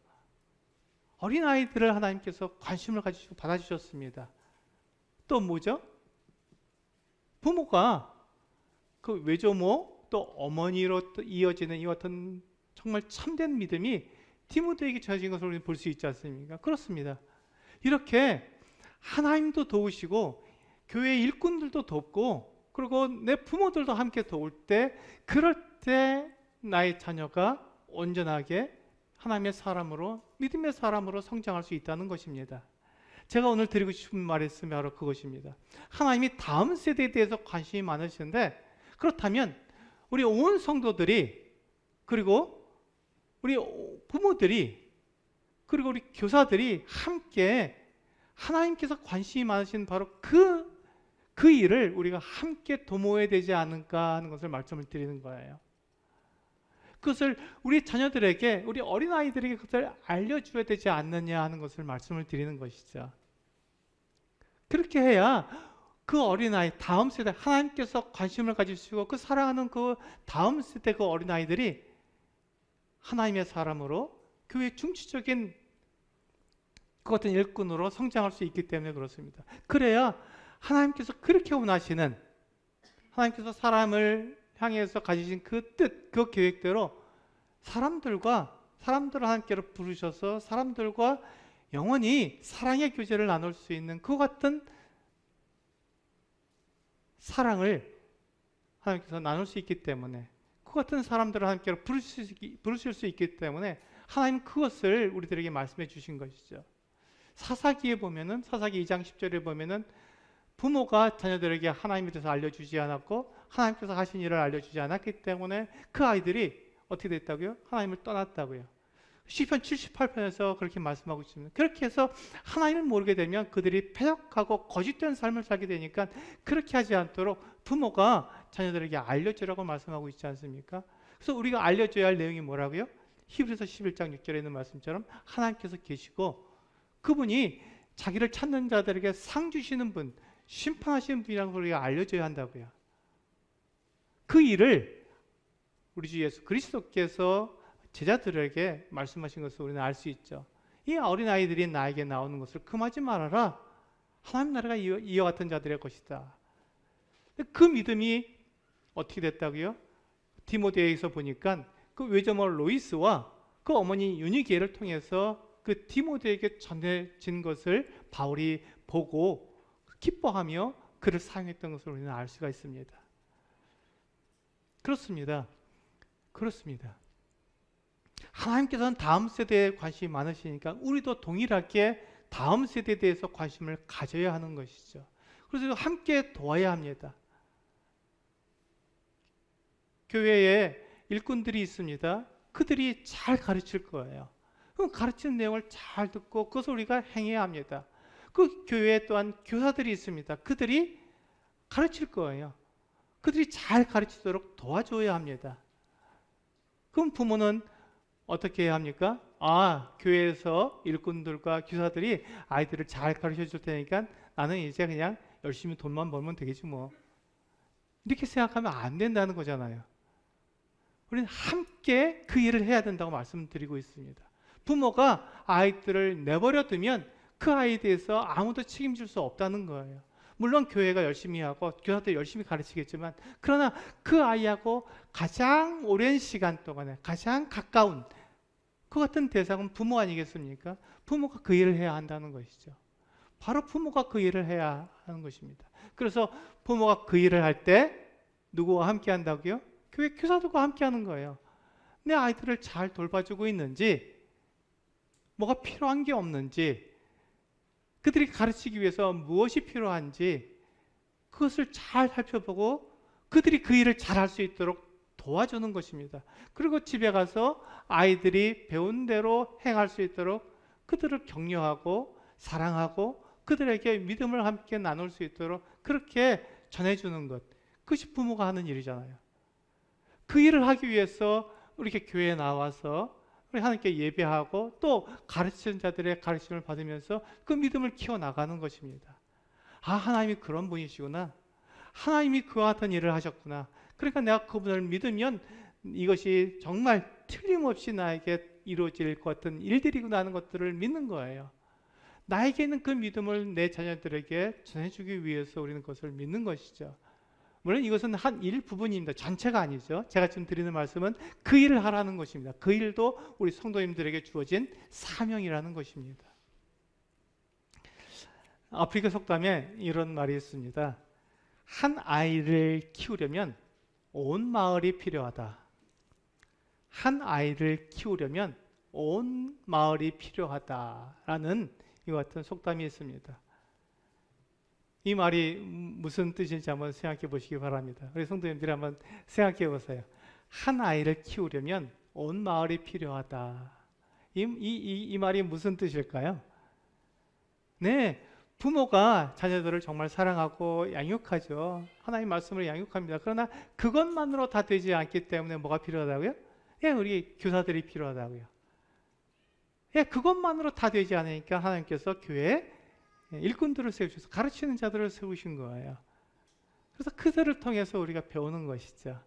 어린아이들을 하나님께서 관심을 가지시고 받아주셨습니다. 또 뭐죠? 부모가 그 외조모 또 어머니로 또 이어지는 이 같은 정말 참된 믿음이 디모데에게 전해진 것을 우리는 볼 수 있지 않습니까? 그렇습니다. 이렇게 하나님도 도우시고 교회 일꾼들도 돕고 그리고 내 부모들도 함께 도울 때 그럴 때 나의 자녀가 온전하게 하나님의 사람으로 믿음의 사람으로 성장할 수 있다는 것입니다. 제가 오늘 드리고 싶은 말씀이 바로 그것입니다. 하나님이 다음 세대에 대해서 관심이 많으신데 그렇다면 우리 온 성도들이 그리고 우리 부모들이 그리고 우리 교사들이 함께 하나님께서 관심이 많으신 바로 그 일을 우리가 함께 도모해야 되지 않을까 하는 것을 말씀을 드리는 거예요. 그것을 우리 자녀들에게 우리 어린아이들에게 그것을 알려줘야 되지 않느냐 하는 것을 말씀을 드리는 것이죠. 그렇게 해야 그 어린아이 다음 세대 하나님께서 관심을 가지시고 그 사랑하는 그 다음 세대 그 어린아이들이 하나님의 사람으로 교회의 중추적인 그 같은 일꾼으로 성장할 수 있기 때문에 그렇습니다. 그래야 하나님께서 그렇게 원하시는 하나님께서 사람을 향해서 가지신 그 뜻, 그 계획대로 사람들을 하나님께로 부르셔서 사람들과 영원히 사랑의 교제를 나눌 수 있는 그 같은 사랑을 하나님께서 나눌 수 있기 때문에 그 같은 사람들을 하나님께로 부르실 수 있기 때문에 하나님 그것을 우리들에게 말씀해 주신 것이죠. 사사기에 보면은 사사기 2장 10절에 보면은 부모가 자녀들에게 하나님에 대해서 알려주지 않았고 하나님께서 하신 일을 알려주지 않았기 때문에 그 아이들이 어떻게 됐다고요? 하나님을 떠났다고요. 시편 78편에서 그렇게 말씀하고 있습니다. 그렇게 해서 하나님을 모르게 되면 그들이 패역하고 거짓된 삶을 살게 되니까 그렇게 하지 않도록 부모가 자녀들에게 알려주라고 말씀하고 있지 않습니까? 그래서 우리가 알려줘야 할 내용이 뭐라고요? 히브리서 11장 6절에 있는 말씀처럼 하나님께서 계시고 그분이 자기를 찾는 자들에게 상 주시는 분, 심판하시는 분이라는 걸 우리가 알려줘야 한다고요. 그 일을 우리 주 예수 그리스도께서 제자들에게 말씀하신 것을 우리는 알 수 있죠. 이 어린아이들이 나에게 나오는 것을 금하지 말아라. 하나님 나라가 이와 같은 자들의 것이다. 그 믿음이 어떻게 됐다고요? 디모데에서 보니까 그 외조모 로이스와 그 어머니 유니게를 통해서 그 디모데에게 전해진 것을 바울이 보고 기뻐하며 그를 사용했던 것을 우리는 알 수가 있습니다. 그렇습니다. 그렇습니다. 하나님께서는 다음 세대에 관심이 많으시니까 우리도 동일하게 다음 세대에 대해서 관심을 가져야 하는 것이죠. 그래서 함께 도와야 합니다. 교회에 일꾼들이 있습니다. 그들이 잘 가르칠 거예요. 그럼 가르치는 내용을 잘 듣고 그것을 우리가 행해야 합니다. 그 교회에 또한 교사들이 있습니다. 그들이 가르칠 거예요. 그들이 잘 가르치도록 도와줘야 합니다. 그럼 부모는 어떻게 해야 합니까? 교회에서 일꾼들과 교사들이 아이들을 잘 가르쳐 줄 테니까 나는 이제 그냥 열심히 돈만 벌면 되겠지 뭐. 이렇게 생각하면 안 된다는 거잖아요. 우리는 함께 그 일을 해야 된다고 말씀드리고 있습니다. 부모가 아이들을 내버려 두면 그 아이에 대해서 아무도 책임질 수 없다는 거예요. 물론 교회가 열심히 하고 교사도 열심히 가르치겠지만 그러나 그 아이하고 가장 오랜 시간 동안에 가장 가까운 그 같은 대상은 부모 아니겠습니까? 부모가 그 일을 해야 한다는 것이죠. 바로 부모가 그 일을 해야 하는 것입니다. 그래서 부모가 그 일을 할 때 누구와 함께 한다고요? 교회 교사들과 함께 하는 거예요. 내 아이들을 잘 돌봐주고 있는지, 뭐가 필요한 게 없는지, 그들이 가르치기 위해서 무엇이 필요한지 그것을 잘 살펴보고 그들이 그 일을 잘할 수 있도록 도와주는 것입니다. 그리고 집에 가서 아이들이 배운 대로 행할 수 있도록 그들을 격려하고 사랑하고 그들에게 믿음을 함께 나눌 수 있도록 그렇게 전해주는 것, 그것이 부모가 하는 일이잖아요. 그 일을 하기 위해서 우리 이렇게 교회에 나와서 우리 하나님께 예배하고 또 가르치는 자들의 가르침을 받으면서 그 믿음을 키워나가는 것입니다. 하나님이 그런 분이시구나. 하나님이 그와 같은 일을 하셨구나. 그러니까 내가 그분을 믿으면 이것이 정말 틀림없이 나에게 이루어질 것 같은 일들이구나 하는 것들을 믿는 거예요. 나에게 있는 그 믿음을 내 자녀들에게 전해주기 위해서 우리는 그것을 믿는 것이죠. 물론 이것은 한 일부분입니다. 전체가 아니죠. 제가 지금 드리는 말씀은 그 일을 하라는 것입니다. 그 일도 우리 성도님들에게 주어진 사명이라는 것입니다. 아프리카 속담에 이런 말이 있습니다. 한 아이를 키우려면 온 마을이 필요하다. 한 아이를 키우려면 온 마을이 필요하다라는 이와 같은 속담이 있습니다. 이 말이 무슨 뜻인지 한번 생각해 보시기 바랍니다. 우리 성도님들이 한번 생각해 보세요. 한 아이를 키우려면 온 마을이 필요하다. 이 말이 무슨 뜻일까요? 네, 부모가 자녀들을 정말 사랑하고 양육하죠. 하나님 말씀을 양육합니다. 그러나 그것만으로 다 되지 않기 때문에 뭐가 필요하다고요? 우리 교사들이 필요하다고요. 그것만으로 다 되지 않으니까 하나님께서 교회에 일꾼들을 세우셔서 가르치는 자들을 세우신 거예요. 그래서 그들을 통해서 우리가 배우는 것이죠.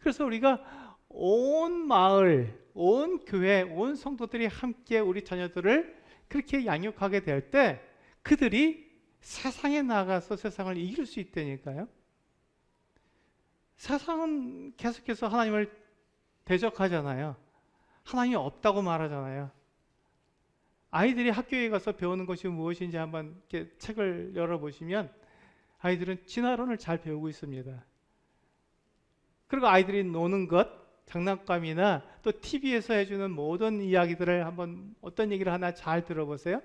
그래서 우리가 온 마을, 온 교회, 온 성도들이 함께 우리 자녀들을 그렇게 양육하게 될 때 그들이 세상에 나가서 세상을 이길 수 있다니까요. 세상은 계속해서 하나님을 대적하잖아요. 하나님이 없다고 말하잖아요. 아이들이 학교에 가서 배우는 것이 무엇인지 한번 이렇게 책을 열어보시면 아이들은 진화론을 잘 배우고 있습니다. 그리고 아이들이 노는 것, 장난감이나 또 TV에서 해주는 모든 이야기들을 한번 어떤 얘기를 하나 잘 들어보세요.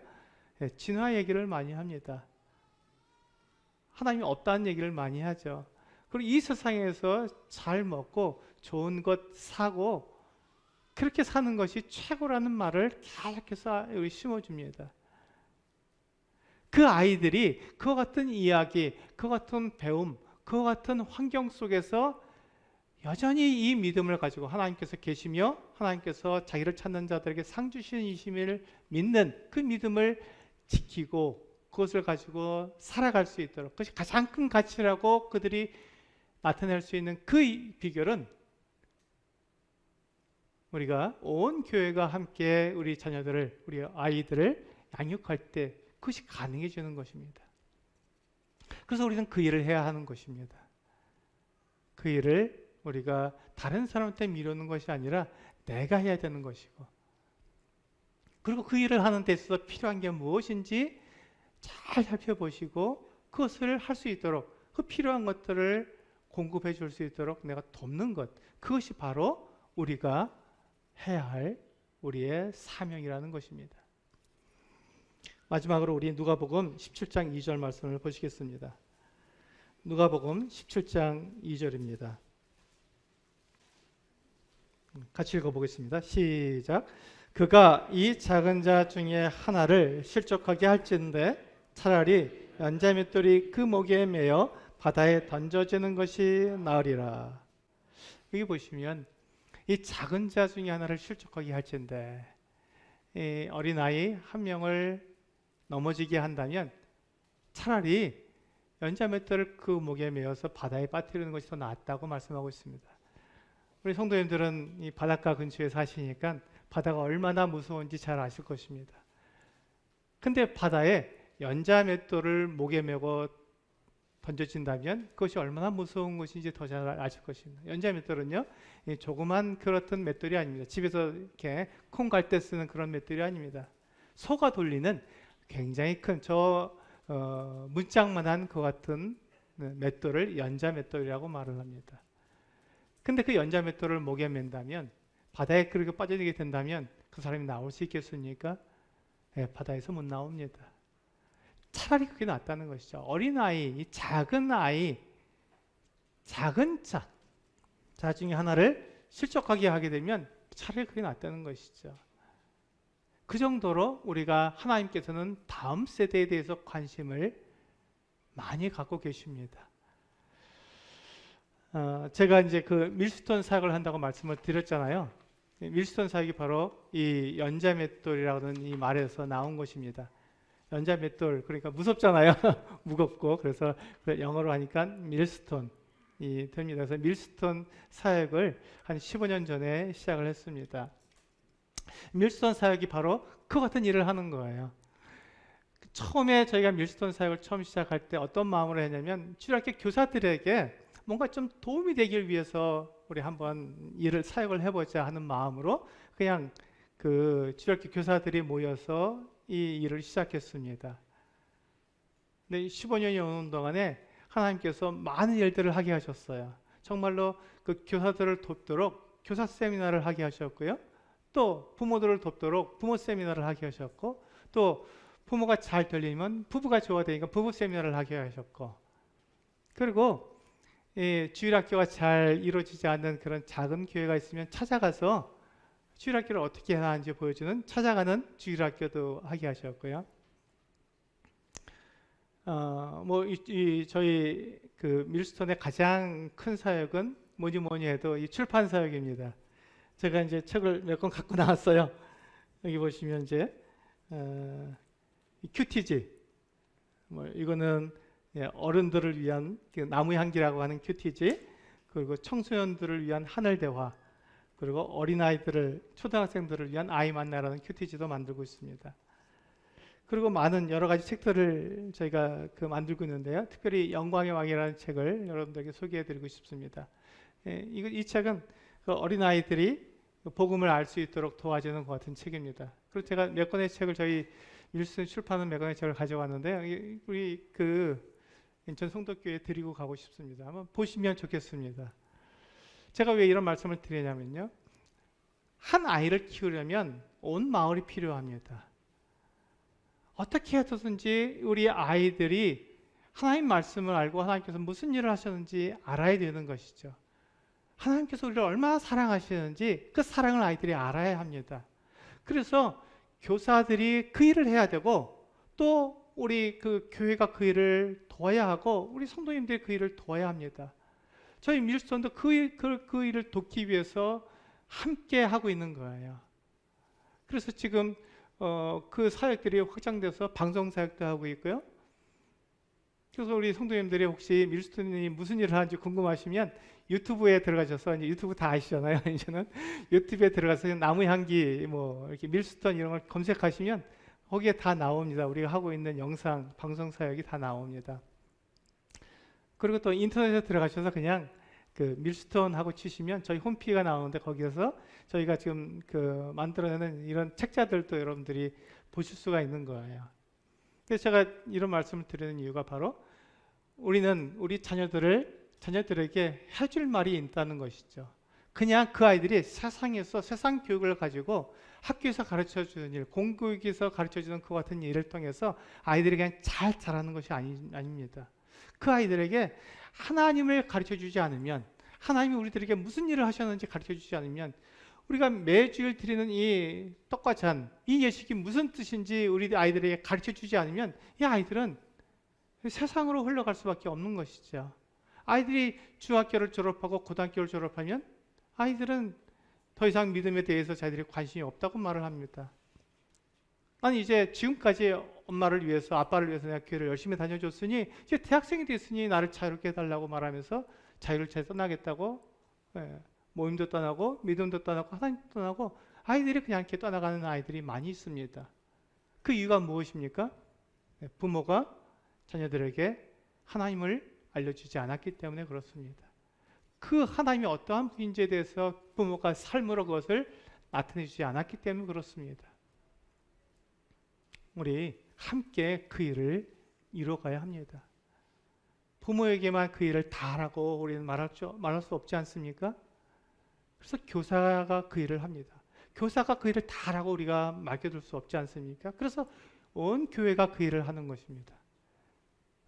진화 얘기를 많이 합니다. 하나님이 없다는 얘기를 많이 하죠. 그리고 이 세상에서 잘 먹고 좋은 것 사고 그렇게 사는 것이 최고라는 말을 계속해서 우리 심어줍니다. 그 아이들이 그와 같은 이야기, 그와 같은 배움, 그와 같은 환경 속에서 여전히 이 믿음을 가지고 하나님께서 계시며 하나님께서 자기를 찾는 자들에게 상 주시는 이심을 믿는 그 믿음을 지키고 그것을 가지고 살아갈 수 있도록, 그것이 가장 큰 가치라고 그들이 나타낼 수 있는 그 비결은 우리가 온 교회가 함께 우리 자녀들을, 우리 아이들을 양육할 때 그것이 가능해지는 것입니다. 그래서 우리는 그 일을 해야 하는 것입니다. 그 일을 우리가 다른 사람한테 미루는 것이 아니라 내가 해야 되는 것이고, 그리고 그 일을 하는 데 있어서 필요한 게 무엇인지 잘 살펴보시고 그것을 할 수 있도록, 그 필요한 것들을 공급해 줄 수 있도록 내가 돕는 것, 그것이 바로 우리가 해야 할 우리의 사명이라는 것입니다. 마지막으로 우리 누가복음 17장 2절 말씀을 보시겠습니다. 누가복음 17장 2절입니다. 같이 읽어보겠습니다. 시작. 그가 이 작은 자 중에 하나를 실족하게 할진대 차라리 연자맷돌이 그 목에 매여 바다에 던져지는 것이 나으리라. 여기 보시면 이 작은 자 중에 하나를 실족하게 할진대, 이 어린아이 한 명을 넘어지게 한다면 차라리 연자맷돌을 그 목에 매어서 바다에 빠뜨리는 것이 더 낫다고 말씀하고 있습니다. 우리 성도님들은 이 바닷가 근처에 사시니까 바다가 얼마나 무서운지 잘 아실 것입니다. 근데 바다에 연자맷돌을 목에 메고 던져진다면 그것이 얼마나 무서운 것인지 더 잘 아실 것입니다. 연자맷돌은요, 조그만 그렇던 맷돌이 아닙니다. 집에서 이렇게 콩 갈 때 쓰는 그런 맷돌이 아닙니다. 소가 돌리는 굉장히 큰 문짝만한 그 같은 맷돌을 연자맷돌이라고 말을 합니다. 근데 그 연자맷돌을 목에 맨다면, 바다에 그렇게 빠져들게 된다면 그 사람이 나올 수 있겠습니까? 바다에서 못 나옵니다. 차라리 그게 낫다는 것이죠. 어린아이, 이 작은 아이, 작은 자 중에 하나를 실족하게 하게 되면 차라리 그게 낫다는 것이죠. 그 정도로 우리가 하나님께서는 다음 세대에 대해서 관심을 많이 갖고 계십니다. 제가 이제 그 밀스톤 사역을 한다고 말씀을 드렸잖아요. 밀스톤 사역이 바로 이 연자맷돌이라는 이 말에서 나온 것입니다. 연자맷돌, 그러니까 무섭잖아요. 무겁고, 그래서 영어로 하니까 밀스톤이 됩니다. 그래서 밀스톤 사역을 한 15년 전에 시작을 했습니다. 밀스톤 사역이 바로 그 같은 일을 하는 거예요. 처음에 저희가 밀스톤 사역을 처음 시작할 때 어떤 마음으로 했냐면, 주일학교 교사들에게 뭔가 좀 도움이 되길 위해서 우리 한번 일을 사역을 해보자 하는 마음으로 그냥 그 주일학교 교사들이 모여서 이 일을 시작했습니다. 근데 15년이 오는 동안에 하나님께서 많은 일들을 하게 하셨어요. 정말로 그 교사들을 돕도록 교사 세미나를 하게 하셨고요. 또 부모들을 돕도록 부모 세미나를 하게 하셨고, 또 부모가 잘 들리면 부부가 좋아 되니까 부부 세미나를 하게 하셨고, 그리고 주일학교가 잘 이루어지지 않는 그런 작은 교회가 있으면 찾아가서 주일학교를 어떻게 해야 하는지 보여주는 찾아가는 주일학교도 하게 하셨고요. 저희 그 밀스톤의 가장 큰 사역은 뭐니 해도 이 출판 사역입니다. 제가 이제 책을 몇 권 갖고 나왔어요. 여기 보시면 이제 큐티지, 이거는 어른들을 위한 나무 향기라고 하는 큐티지, 그리고 청소년들을 위한 하늘 대화, 그리고 어린아이들을, 초등학생들을 위한 아이 만나라는 큐티지도 만들고 있습니다. 그리고 많은 여러 가지 책들을 저희가 만들고 있는데요. 특별히 영광의 왕이라는 책을 여러분들에게 소개해드리고 싶습니다. 이 책은 그 어린아이들이 복음을 알 수 있도록 도와주는 것 같은 책입니다. 그리고 제가 몇 권의 책을, 저희 밀스톤 출판은 몇 권의 책을 가져왔는데, 우리 인천 송도교회에 드리고 가고 싶습니다. 한번 보시면 좋겠습니다. 제가 왜 이런 말씀을 드리냐면요, 한 아이를 키우려면 온 마을이 필요합니다. 어떻게 해서든지 우리 아이들이 하나님 말씀을 알고 하나님께서 무슨 일을 하셨는지 알아야 되는 것이죠. 하나님께서 우리를 얼마나 사랑하시는지 그 사랑을 아이들이 알아야 합니다. 그래서 교사들이 그 일을 해야 되고, 또 우리 그 교회가 그 일을 도와야 하고, 우리 성도님들이 그 일을 도와야 합니다. 저희 밀스톤도 그 일을 돕기 위해서 함께 하고 있는 거예요. 그래서 지금 그 사역들이 확장돼서 방송 사역도 하고 있고요. 그래서 우리 성도님들이 혹시 밀스톤이 무슨 일을 하는지 궁금하시면 유튜브에 들어가셔서, 이제 유튜브 다 아시잖아요. 이제는 유튜브에 들어가서 나무 향기 뭐 이렇게 밀스톤 이런 걸 검색하시면 거기에 다 나옵니다. 우리가 하고 있는 영상, 방송 사역이 다 나옵니다. 그리고 또 인터넷에 들어가셔서 그냥 그 밀스톤 하고 치시면 저희 홈피가 나오는데, 거기에서 저희가 지금 그 만들어내는 이런 책자들도 여러분들이 보실 수가 있는 거예요. 그래서 제가 이런 말씀을 드리는 이유가 바로 우리는 우리 자녀들에게 해줄 말이 있다는 것이죠. 그냥 그 아이들이 세상에서 세상 교육을 가지고 학교에서 가르쳐주는 일, 공교육에서 가르쳐주는 그 같은 일을 통해서 아이들이 그냥 잘 자라는 것이 아닙니다. 그 아이들에게 하나님을 가르쳐주지 않으면, 하나님이 우리들에게 무슨 일을 하셨는지 가르쳐주지 않으면, 우리가 매주일 드리는 이 떡과 잔, 이 예식이 무슨 뜻인지 우리 아이들에게 가르쳐주지 않으면 이 아이들은 세상으로 흘러갈 수밖에 없는 것이죠. 아이들이 중학교를 졸업하고 고등학교를 졸업하면 아이들은 더 이상 믿음에 대해서 자기들이 관심이 없다고 말을 합니다. 아니, 이제 지금까지 엄마를 위해서, 아빠를 위해서 내가 교회를 열심히 다녀줬으니 이제 대학생이 됐으니 나를 자유롭게 해달라고 말하면서 자유를 떠나겠다고, 모임도 떠나고 믿음도 떠나고 하나님도 떠나고 아이들이 그냥 이렇게 떠나가는 아이들이 많이 있습니다. 그 이유가 무엇입니까? 부모가 자녀들에게 하나님을 알려주지 않았기 때문에 그렇습니다. 그 하나님이 어떠한 분인지에 대해서 부모가 삶으로 그것을 나타내주지 않았기 때문에 그렇습니다. 우리 함께 그 일을 이뤄가야 합니다. 부모에게만 그 일을 다 하라고 우리는 말할 수 없지 않습니까? 그래서 교사가 그 일을 합니다. 교사가 그 일을 다 하라고 우리가 맡겨둘 수 없지 않습니까? 그래서 온 교회가 그 일을 하는 것입니다.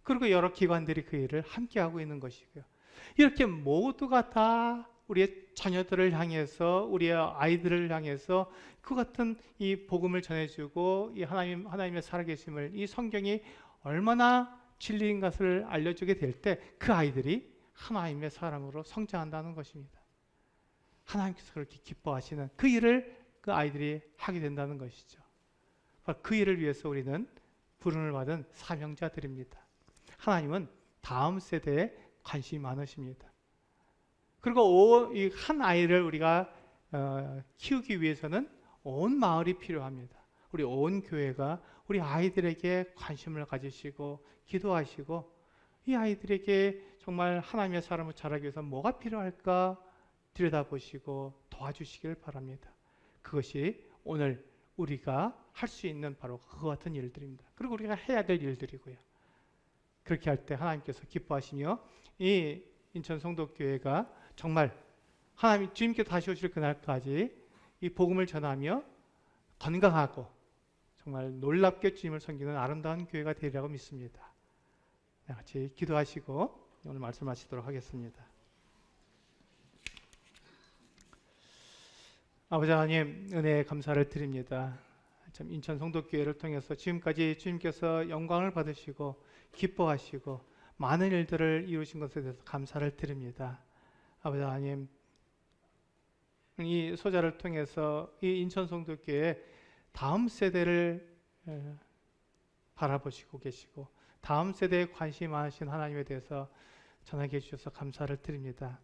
그리고 여러 기관들이 그 일을 함께 하고 있는 것이고요. 이렇게 모두가 다 우리의 자녀들을 향해서, 우리의 아이들을 향해서 그 같은 이 복음을 전해주고, 이 하나님의 살아계심을, 이 성경이 얼마나 진리인 것을 알려주게 될 때 그 아이들이 하나님의 사람으로 성장한다는 것입니다. 하나님께서 그렇게 기뻐하시는 그 일을 그 아이들이 하게 된다는 것이죠. 그 일을 위해서 우리는 부름을 받은 사명자들입니다. 하나님은 다음 세대에 관심이 많으십니다. 그리고 이 한 아이를 우리가 키우기 위해서는 온 마을이 필요합니다. 우리 온 교회가 우리 아이들에게 관심을 가지시고 기도하시고, 이 아이들에게 정말 하나님의 사람을 자라기 위해서 뭐가 필요할까 들여다보시고 도와주시길 바랍니다. 그것이 오늘 우리가 할 수 있는 바로 그와 같은 일들입니다. 그리고 우리가 해야 될 일들이고요. 그렇게 할 때 하나님께서 기뻐하시며 이 인천 성도교회가 정말 하나님 주님께서 다시 오실 그날까지 이 복음을 전하며 건강하고 정말 놀랍게 주님을 섬기는 아름다운 교회가 되리라고 믿습니다. 같이 기도하시고 오늘 말씀 마치도록 하겠습니다. 아버지 하나님, 은혜에 감사를 드립니다. 참 인천 성도교회를 통해서 지금까지 주님께서 영광을 받으시고 기뻐하시고 많은 일들을 이루신 것에 대해서 감사를 드립니다. 아버지 하나님, 이 소자를 통해서 이 인천 성도교회 다음 세대를 바라보시고 계시고 다음 세대에 관심이 많으신 하나님에 대해서 전하게 해주셔서 감사를 드립니다.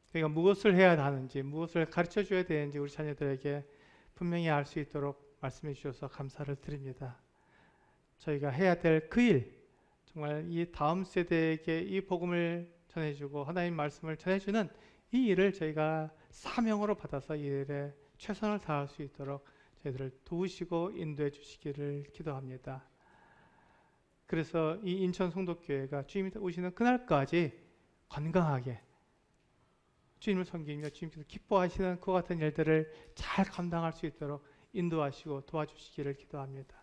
저희가 무엇을 해야 하는지, 무엇을 가르쳐 줘야 되는지 우리 자녀들에게 분명히 알 수 있도록 말씀해 주셔서 감사를 드립니다. 저희가 해야 될 그 일, 정말 이 다음 세대에게 이 복음을 전해주고 하나님 말씀을 전해주는 이 일을 저희가 사명으로 받아서 이 일에 최선을 다할 수 있도록 저희들을 도우시고 인도해 주시기를 기도합니다. 그래서 이 인천 성도교회가 주님이 오시는 그날까지 건강하게 주님을 섬기며 주님께서 기뻐하시는 그 같은 일들을 잘 감당할 수 있도록 인도하시고 도와주시기를 기도합니다.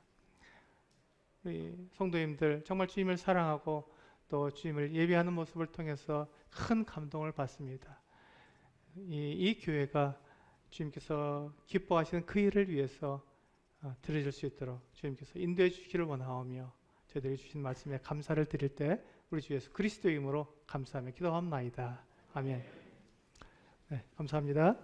우리 성도님들 정말 주님을 사랑하고 또 주님을 예배하는 모습을 통해서 큰 감동을 받습니다. 이 교회가 주님께서 기뻐하시는 그 일을 위해서 드려질 수 있도록 주님께서 인도해 주시기를 원하오며, 저희들이 주신 말씀에 감사를 드릴 때 우리 주 예수 그리스도의 이름으로 감사하며 기도합나이다. 아멘. 네, 감사합니다.